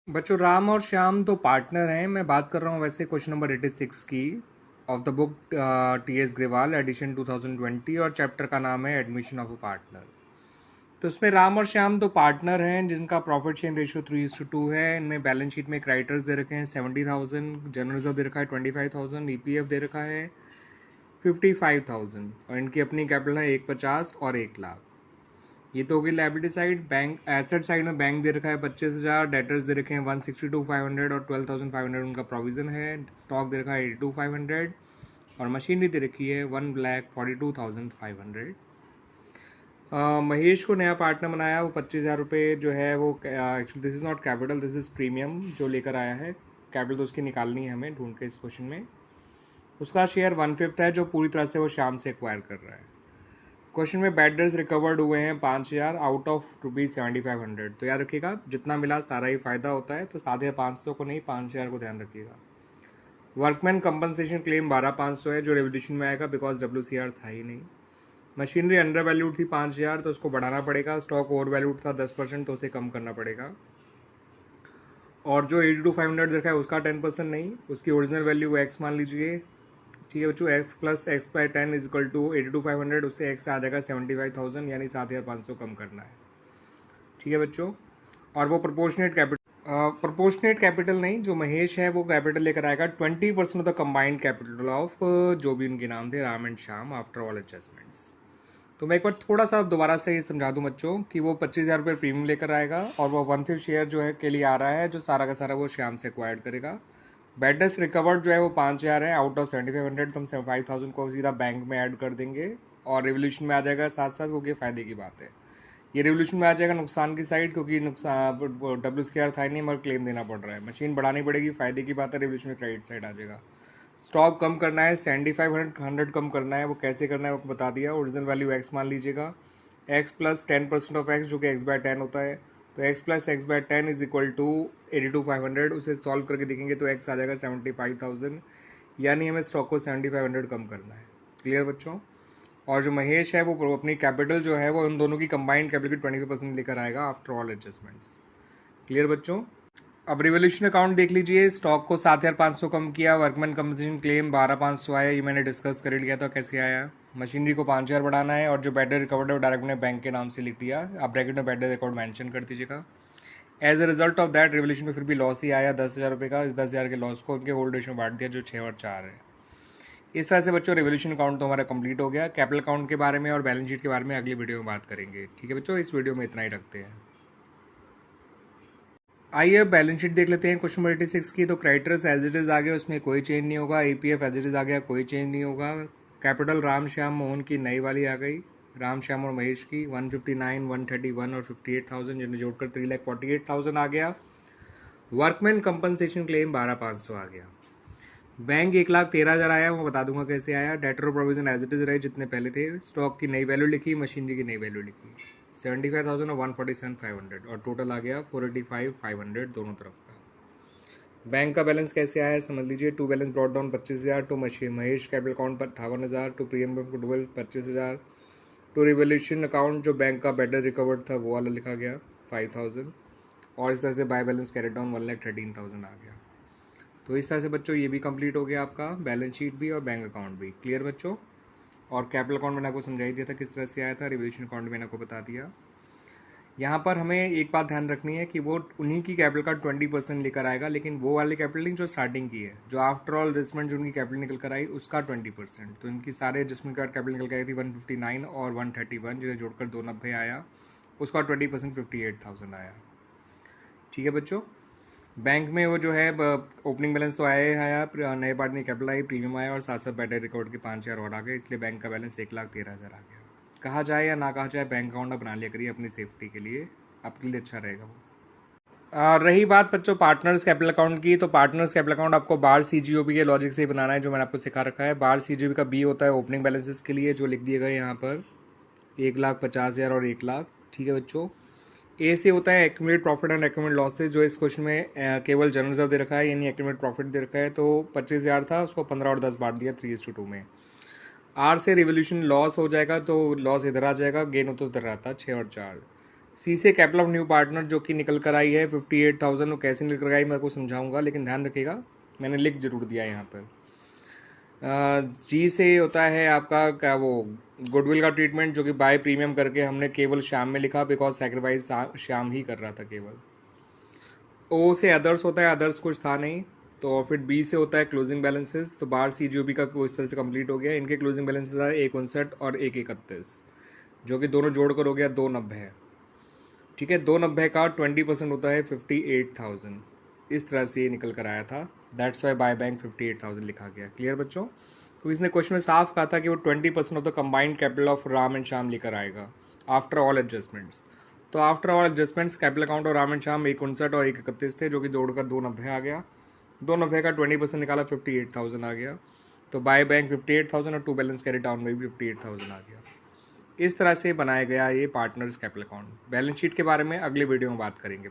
बच्चों, राम और श्याम तो पार्टनर हैं। मैं बात कर रहा हूँ वैसे क्वेश्चन नंबर 86 की of the book T S. Grewal edition 2020 और चैप्टर का नाम है एडमिशन ऑफ अ पार्टनर। तो इसमें राम और श्याम तो पार्टनर हैं जिनका प्रॉफिट शेयर रेशियो 3:2 है। इनमें बैलेंस शीट में क्रेडिटर्स दे रखे हैं 70,000, जनरल रिजर्व दे रखा है 25,000, ईपीएफ दे रखा है 55,000 और इनकी अपनी कैपिटल है 150 और 1,00,000। ये तो होगी liability side. Bank asset side में बैंक दे रखा है 25,000, डेटर्स दे रखे हैं 162,500 और 12,500 उनका प्रोविजन है। स्टॉक दे रखा है 82,500 और मशीनरी दे रखी है 1,42,500। महेश को नया पार्टनर बनाया, वो 25,000 रुपये जो है वो actually this is not capital, this is premium जो लेकर आया है। कैपिटल तो उसकी निकालनी है हमें ढूंढ के इस क्वेश्चन में। उसका शेयर 1/5 है जो पूरी तरह से वो शाम से एक्वायर कर रहा है। क्वेश्चन में बैड डेट्स रिकवर्ड हुए हैं 5,000 आउट ऑफ ₹7,500। तो याद रखिएगा जितना मिला सारा ही फ़ायदा होता है, तो 5,500 को नहीं 5,000 को ध्यान रखिएगा। वर्कमैन कंपनसेशन क्लेम 12,500 है जो रेवोल्यूशन में आएगा बिकॉज WCR था ही नहीं। मशीनरी अंडर वैल्यूड थी 5,000 तो उसको बढ़ाना पड़ेगा। स्टॉक ओवर वैल्यूड था 10% तो उसे कम करना पड़ेगा। और जो 82,500 देखा है उसका 10% नहीं, उसकी ओरिजिनल वैल्यू एक्स मान लीजिए। ठीक है बच्चों, x plus x by 10 is equal to 82,500, उससे एक्स आ जाएगा 75,000 यानी 7,500 कम करना है। ठीक है बच्चों, और वो प्रोपोर्शनेट कैपिटल नहीं, जो महेश है वो कैपिटल लेकर आएगा 20% of the combined capital of जो भी उनके नाम थे Ram and Shyam after all adjustments. तो मैं एक बार थोड़ा सा दोबारा से ये समझा दूं बच्चों कि वो 25,000 रुपये प्रीमियम लेकर आएगा और वो 1/5 शेयर जो है के लिए आ रहा है, जो सारा का सारा वो श्याम से एक्वायर्ड करेगा। बैडनेस रिकवर्ड जो है वो 5,000 है आउट ऑफ 7,500, तो हम 75,000 को सीधा बैंक में ऐड कर देंगे और रेवोल्यूशन में आ जाएगा साथ साथ, क्योंकि फ़ायदे की बात है। ये रेवोल्यूशन में आ जाएगा नुकसान की साइड, क्योंकि नुकसान WCR था ही नहीं मगर क्लेम देना पड़ रहा है। मशीन बढ़ानी पड़ेगी, फ़ायदे की बात है, रेवोल्यूशन में क्रेडिट साइड आ जाएगा। स्टॉक कम करना है 7,500 कम करना है, वो कैसे करना है वो बता दिया। ओरिजिनल वैल्यू एक्स मान लीजिएगा, एक्स प्लस 10% ऑफ एक्स जो कि x/10 होता है, तो x plus x/10 is equal to 82,500। उसे सॉल्व करके देखेंगे तो x आ जाएगा 75,000, यानी हमें स्टॉक को 7,500 कम करना है। क्लियर बच्चों? और जो महेश है वो अपनी कैपिटल जो है वो उन दोनों की कंबाइंड कैपिटल की 25% लेकर आएगा आफ्टर ऑल एडजस्टमेंट्स। क्लियर बच्चों? अब रिवोल्यूशन अकाउंट देख लीजिए। स्टॉक को 7,500 कम किया, वर्कमैन कंपनसेशन क्लेम 12,500 आया, ये मैंने डिस्कस कर लिया था कैसे आया। मशीनरी को 5,000 बढ़ाना है और जो बैडर रिकवर्ड है वो डायरेक्ट ने बैंक के नाम से लिख दिया। आप ब्रैकेट में बैडर रिकॉर्ड मेंशन कर दीजिएगा। As a result of that revaluation में फिर भी लॉस ही आया 10,000 रुपये का। इस 10,000 के लॉस को उनके होल्ड रेशियो में बांट दिया जो 6 और 4 है। इस तरह से बच्चों रिवोल्यूशन अकाउंट तो हमारा कंप्लीट हो गया। कैपिटल अकाउंट के बारे में और बैलेंस शीट के बारे में अगली वीडियो में बात करेंगे। ठीक है बच्चों, इस वीडियो में इतना ही रखते हैं। आइए अब बैलेंस शीट देख लेते हैं क्वेश्चन नंबर 86 की। तो क्रेडिटर्स एज इट इज आ गया, उसमें कोई चेंज नहीं होगा। ईपीएफ एज इट इज आ गया, कोई चेंज नहीं होगा। कैपिटल राम श्याम मोहन की नई वाली आ गई, राम श्याम और महेश की 159, 131 और 58,000 जिन्हें जोड़कर 3,48,000 आ गया। वर्कमैन कंपनसेशन क्लेम 12,500 आ गया। बैंक 1,13,000 आया, मैं बता दूंगा कैसे आया। Debtor provision as it is रहे जितने पहले थे। स्टॉक की नई वैल्यू लिखी, मशीनरी की नई वैल्यू लिखी 75,000 और 147,500 और टोटल आ गया 485,500 दोनों तरफ का। बैंक का बैलेंस कैसे आया समझ लीजिए। To balance brought down 25,000 to Mahesh capital account पर 58,000 to premium goodwill 25,000 to revaluation account जो बैंक का बेटर रिकवर्ड था वो वाला लिखा गया 5,000 और इस तरह से बाय बैलेंस कैरेट डाउन 1,13,000 आ गया। तो इस तरह से बच्चों ये भी कंप्लीट हो गया आपका बैलेंस शीट भी और बैंक अकाउंट भी। क्लियर बच्चों? और कैपिटल अकाउंट मैंने आपको समझा ही दिया था किस तरह से आया था। रिवोल्यूशन अकाउंट मैंने आपको बता दिया। यहाँ पर हमें एक बात ध्यान रखनी है कि वो उन्हीं की कैपिटल का 20% लेकर आएगा, लेकिन वो वाली कैपिटल नहीं जो स्टार्टिंग की है, जो आफ्टर ऑल एडजस्टमेंट जो उनकी कैपिटल निकल कर आई उसका 20%। तो इनकी सारे एडजस्टमेंट के बाद कैपिटल निकल कर आई थी 159 और 131 जिन्हें जोड़कर 290 आया, उसका 20% 58,000 आया। ठीक है बच्चों? बैंक में वो जो है ओपनिंग बैलेंस तो आया ही आया, नए पार्टनर कैपिटल आई, प्रीमियम आया और साथ साथ बैटर रिकॉर्ड के 5,000 और आ गए, इसलिए बैंक का बैलेंस 1,13,000 आ गया। कहा जाए या ना कहा जाए, बैंक अकाउंट बना लिया करिए अपनी सेफ्टी के लिए, आपके लिए अच्छा रहेगा वो। रही बात बच्चों पार्टनर्स कैपिटल अकाउंट की, तो पार्टनर्स कैपिटल अकाउंट आपको बार CGOB के लॉजिक से ही बनाना है जो मैंने आपको सिखा रखा है। बार CGOB का बी होता है ओपनिंग बैलेंसेस के लिए जो लिख दिए गए यहाँ पर 1,50,000 और 1,00,000। ठीक है बच्चों? ए से होता है accumulate profit and accumulate losses, जो इस क्वेश्चन में केवल जनरल रिजर्व दे रखा है यानी एक्यूमुलेट प्रॉफिट दे रखा है। तो 25,000 था, उसको 15 और 10 बांट दिया 3:2 में। आर से रिवोल्यूशन लॉस हो जाएगा तो लॉस इधर आ जाएगा, गेन होता उधर रहता 6 और 4। सी से कैपिटल ऑफ न्यू पार्टनर जो कि निकल कर आई है 58,000, वो कैसे निकल कर आई मैं आपको समझाऊंगा, लेकिन ध्यान रखिएगा मैंने लिख जरूर दिया है यहाँ पर। जी से होता है आपका क्या वो गुडविल का ट्रीटमेंट, जो कि बाय प्रीमियम करके हमने केवल श्याम में लिखा, बिकॉज सेक्रीफाइस श्याम ही कर रहा था केवल। ओ से अदर्स होता है, अदर्स कुछ था नहीं। तो फिर बी से होता है क्लोजिंग बैलेंसेस, तो बार सी जो भी का इस तरह से कंप्लीट हो गया। इनके क्लोजिंग बैलेंसेस आए 159 और 131, जो कि दोनों जोड़कर हो गया 290। ठीक है, 290 का 20% होता है 58,000। इस तरह से ये निकल कर आया था, दैट्स वाई बाय बैंक 58,000 लिखा गया। क्लियर बच्चों? तो इसने क्वेश्चन में साफ कहा था कि वो 20% of the combined capital of Ram and Shyam लेकर आएगा आफ्टर ऑल एडजस्टमेंट्स। तो after all adjustments capital account और राम एंड श्याम 159 और 131 थे, जो कि जोड़कर 290 आ गया। 290 का 20% निकाला 58,000 आ गया। तो बाय बैंक 58,000 और टू बैलेंस कैरी डाउन में भी 58,000 आ गया। इस तरह से बनाया गया ये partners capital account. Balance sheet के बारे में अगले वीडियो में बात करेंगे।